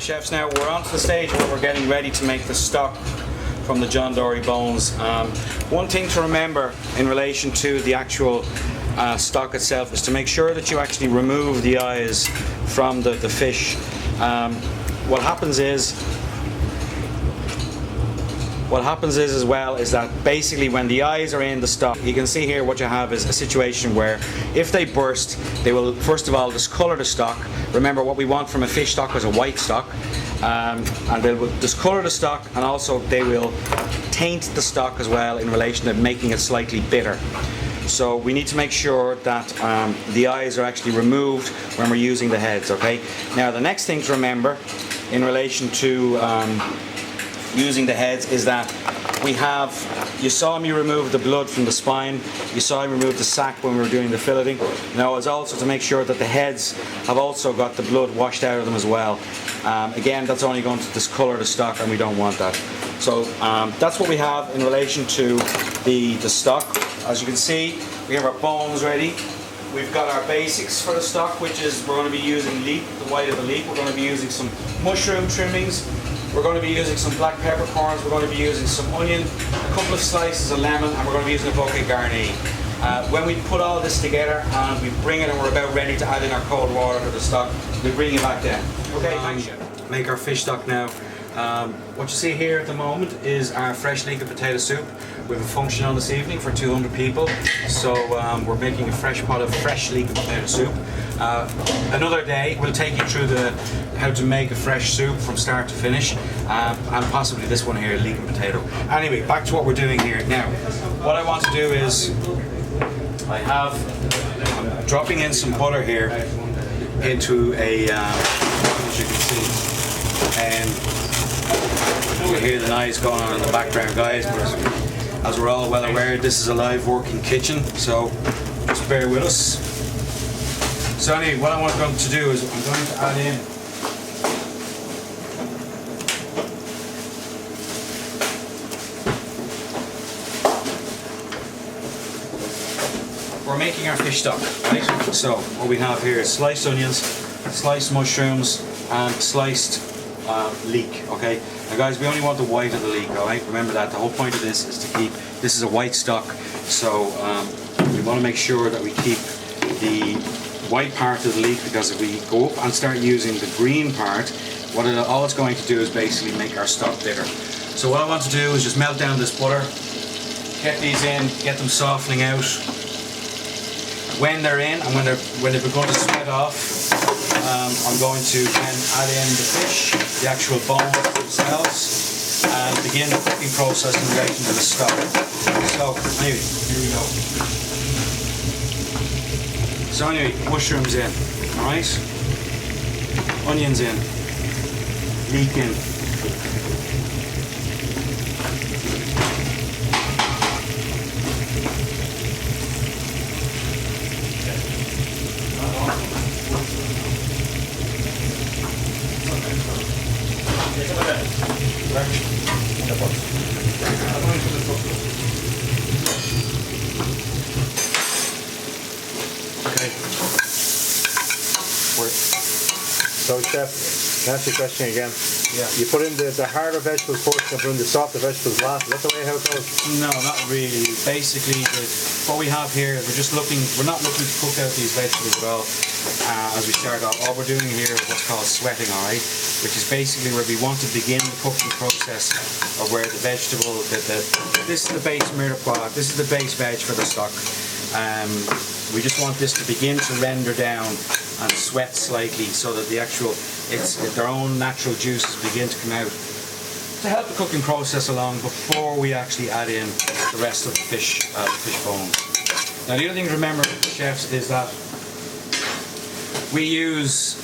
chefs, now we're on to the stage where we're getting ready to make the stock from the John Dory bones. One thing to remember in relation to the actual stock itself is to make sure that you actually remove the eyes from the fish. What happens is as well is that basically when the eyes are in the stock, you can see here what you have is a situation where if they burst, they will first of all discolour the stock. Remember, what we want from a fish stock is a white stock, and they will discolour the stock, and also they will taint the stock as well in relation to making it slightly bitter. So we need to make sure that the eyes are actually removed when we're using the heads. Okay. Now the next thing to remember in relation to using the heads is that you saw me remove the blood from the spine, you saw me remove the sac when we were doing the filleting. Now it's also to make sure that the heads have also got the blood washed out of them as well. Again, that's only going to discolour the stock, and we don't want that. So that's what we have in relation to the stock. As you can see, we have our bones ready. We've got our basics for the stock, which is we're going to be using leek, the white of the leek. We're going to be using some mushroom trimmings. We're going to be using some black peppercorns. We're going to be using some onion, a couple of slices of lemon, and we're going to be using a bucket garni. When we put all this together and we bring it and we're about ready to add in our cold water to the stock, we bring it back down. Okay, thanks. Make our fish stock now. What you see here at the moment is our fresh leek and potato soup. We have a function on this evening for 200 people, so we're making a fresh pot of fresh leek and potato soup. Another day we'll take you through how to make a fresh soup from start to finish, and possibly this one here, leek and potato. Anyway, back to what we're doing here. Now, what I want to do is I'm dropping in some butter here into a, as you can see, and you hear the noise going on in the background, guys, but as we're all well aware, this is a live working kitchen, so just bear with us. So anyway, what I'm going to do is I'm going to add in we're making our fish stock, right? So what we have here is sliced onions, sliced mushrooms, and sliced leek. Okay, now guys, we only want the white of the leek. All right, remember that the whole point of this is to keep this is a white stock, so we want to make sure that we keep the white part of the leek, because if we go up and start using the green part, all it's going to do is basically make our stock bitter. So what I want to do is just melt down this butter, get these in, get them softening out. When they're in and when they've begun to sweat off, I'm going to then add in the fish, the actual bones themselves, and begin the cooking process in relation to the stock. So anyway, here we go. So anyway, mushrooms in, alright? Onions in, leek in. Okay. So Chef, can I ask you a question again? Yeah. You put in the harder vegetables first and put in the softer vegetables last. Is that the way how it goes? No, not really. Basically, what we have here is we're not looking to cook out these vegetables at all as we start off. All we're doing here is what's called sweating, alright? Which is basically where we want to begin the cooking process of where the vegetable, this is the base mirepoix, this is the base veg for the stock. We just want this to begin to render down and sweat slightly so that their own natural juices begin to come out to help the cooking process along before we actually add in the rest of the fish bones. Now the other thing to remember, chefs, is that we use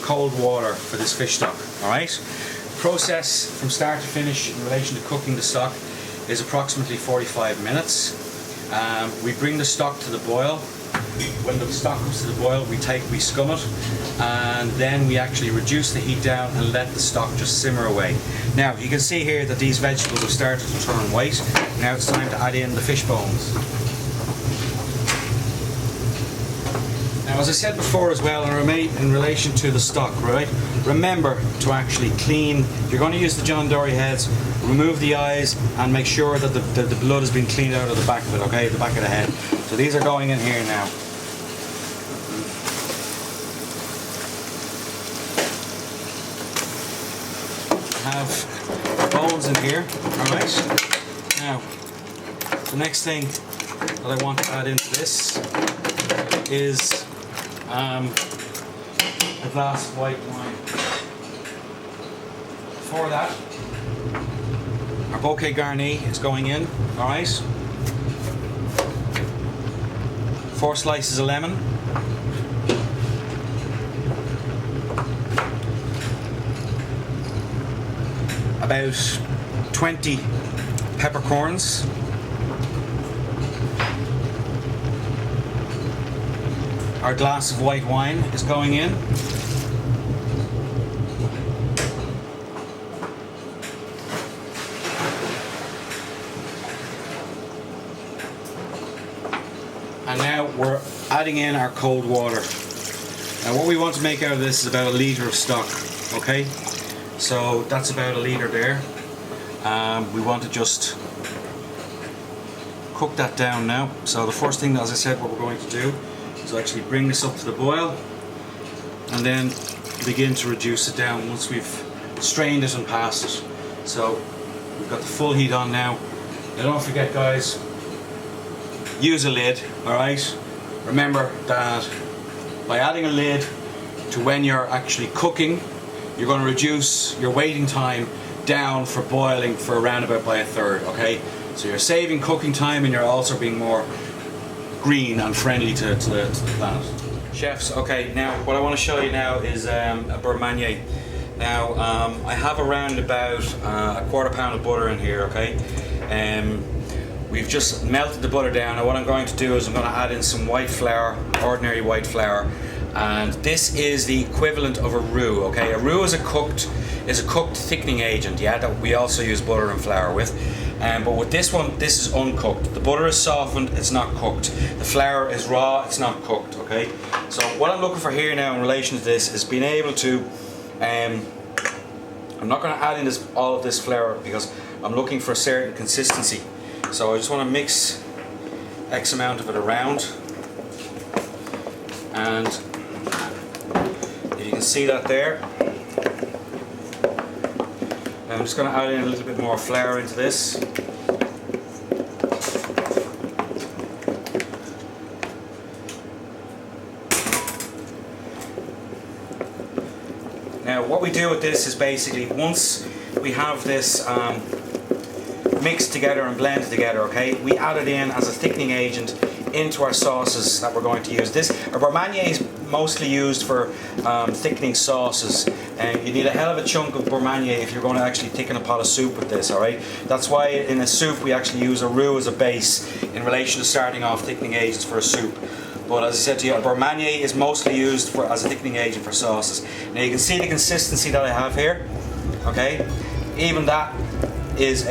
cold water for this fish stock, alright? Process from start to finish in relation to cooking the stock is approximately 45 minutes. We bring the stock to the boil. When the stock comes to the boil, we scum it, and then we actually reduce the heat down and let the stock just simmer away. Now you can see here that these vegetables have started to turn white. Now it's time to add in the fish bones. Now, as I said before as well, in relation to the stock, right? Remember to actually clean. If you're going to use the John Dory heads, remove the eyes and make sure that the blood has been cleaned out of the back of it, okay? The back of the head. So these are going in here now. Have bones in here, alright? Now, the next thing that I want to add into this is a glass of white wine. For that, our bouquet garni is going in, alright? 4 slices of lemon. About 20 peppercorns. Our glass of white wine is going in. And now we're adding in our cold water. Now what we want to make out of this is about 1 litre of stock, okay? So that's about 1 litre there. We want to just cook that down now. So the first thing, as I said, what we're going to do is actually bring this up to the boil and then begin to reduce it down once we've strained it and passed it. So we've got the full heat on now. Now don't forget, guys, use a lid, alright? Remember that by adding a lid to when you're actually cooking, you're going to reduce your waiting time down for boiling for around about by 1/3, okay? So you're saving cooking time and you're also being more green and friendly to the planet. Chefs, okay, now what I want to show you now is a Burmese. Now I have around about a 1/4 pound of butter in here, okay? We've just melted the butter down. Now what I'm going to do is I'm going to add in some white flour, ordinary white flour, and this is the equivalent of a roux, okay? A roux is a cooked thickening agent, yeah, that we also use butter and flour with. But with this one, this is uncooked. The butter is softened, it's not cooked. The flour is raw, it's not cooked, okay? So what I'm looking for here now in relation to this is being able to, I'm not going to add in all of this flour because I'm looking for a certain consistency. So I just want to mix X amount of it around. And if you can see that there, I'm just going to add in a little bit more flour into this. Now what we do with this is basically once we have this mixed together and blended together, okay, we add it in as a thickening agent into our sauces that we're going to use. A Burmese is mostly used for thickening sauces, and you need a hell of a chunk of Burmese if you're going to actually thicken a pot of soup with this, alright? That's why in a soup we actually use a roux as a base in relation to starting off thickening agents for a soup. But as I said to you, Burmese is mostly used as a thickening agent for sauces. Now you can see the consistency that I have here, okay? Even that is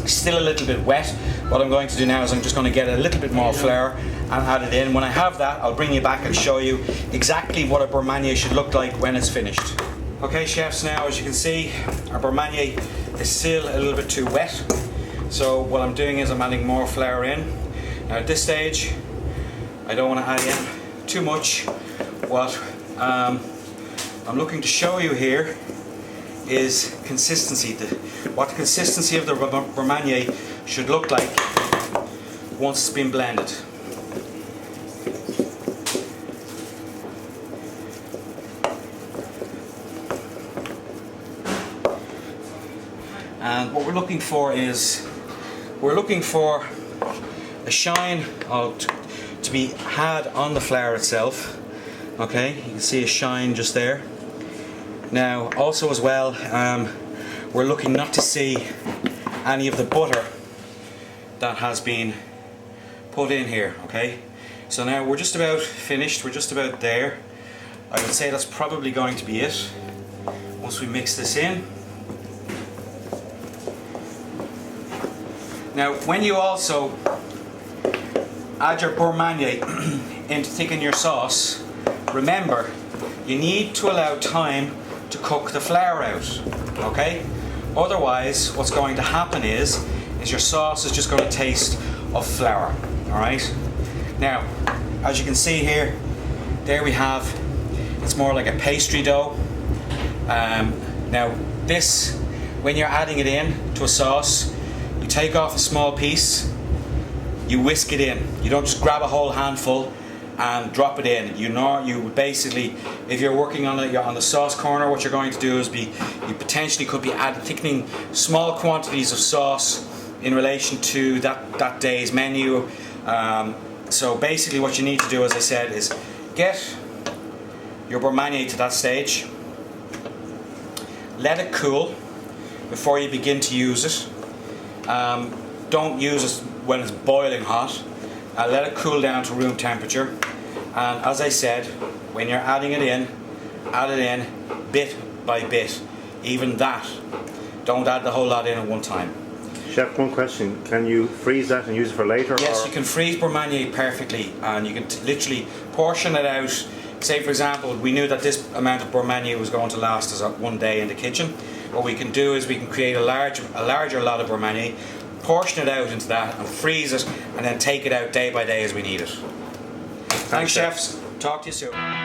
still a little bit wet. What I'm going to do now is I'm just going to get a little bit more flour and add it in. When I have that, I'll bring you back and show you exactly what a Burmese should look like when it's finished. Okay, chefs, now as you can see, our Burmese is still a little bit too wet. So what I'm doing is I'm adding more flour in. Now at this stage, I don't want to add in too much. What I'm looking to show you here is consistency. What the consistency of the Burmese should look like once it's been blended. And what we're looking for is, we're looking for a shine to be had on the flour itself. Okay, you can see a shine just there. Now also as well, we're looking not to see any of the butter that has been put in here, okay? So now we're just about finished, we're just about there. I would say that's probably going to be it. Once we mix this in. Now when you also add your Burmese in to thicken your sauce, remember, you need to allow time to cook the flour out, okay? Otherwise, what's going to happen is your sauce is just going to taste of flour, all right? Now, as you can see here, there we have, it's more like a pastry dough. Now, this, when you're adding it in to a sauce, you take off a small piece, you whisk it in. You don't just grab a whole handful and drop it in. You basically, if you're working on the sauce corner, what you're going to do is you potentially could be thickening small quantities of sauce in relation to that day's menu. So basically what you need to do, as I said, is get your Burmese to that stage, let it cool before you begin to use it. Don't use it when it's boiling hot. Let it cool down to room temperature, and as I said, when you're adding it in, add it in bit by bit. Even that, don't add the whole lot in at one time. Chef, one question, can you freeze that and use it for later? Yes, you can freeze Burmese perfectly, and you can literally portion it out. Say for example, we knew that this amount of Burmese was going to last us one day in the kitchen. What we can do is we can create a larger lot of Burmese, portion it out into that and freeze it, and then take it out day by day as we need it. Thanks chefs. Talk to you soon.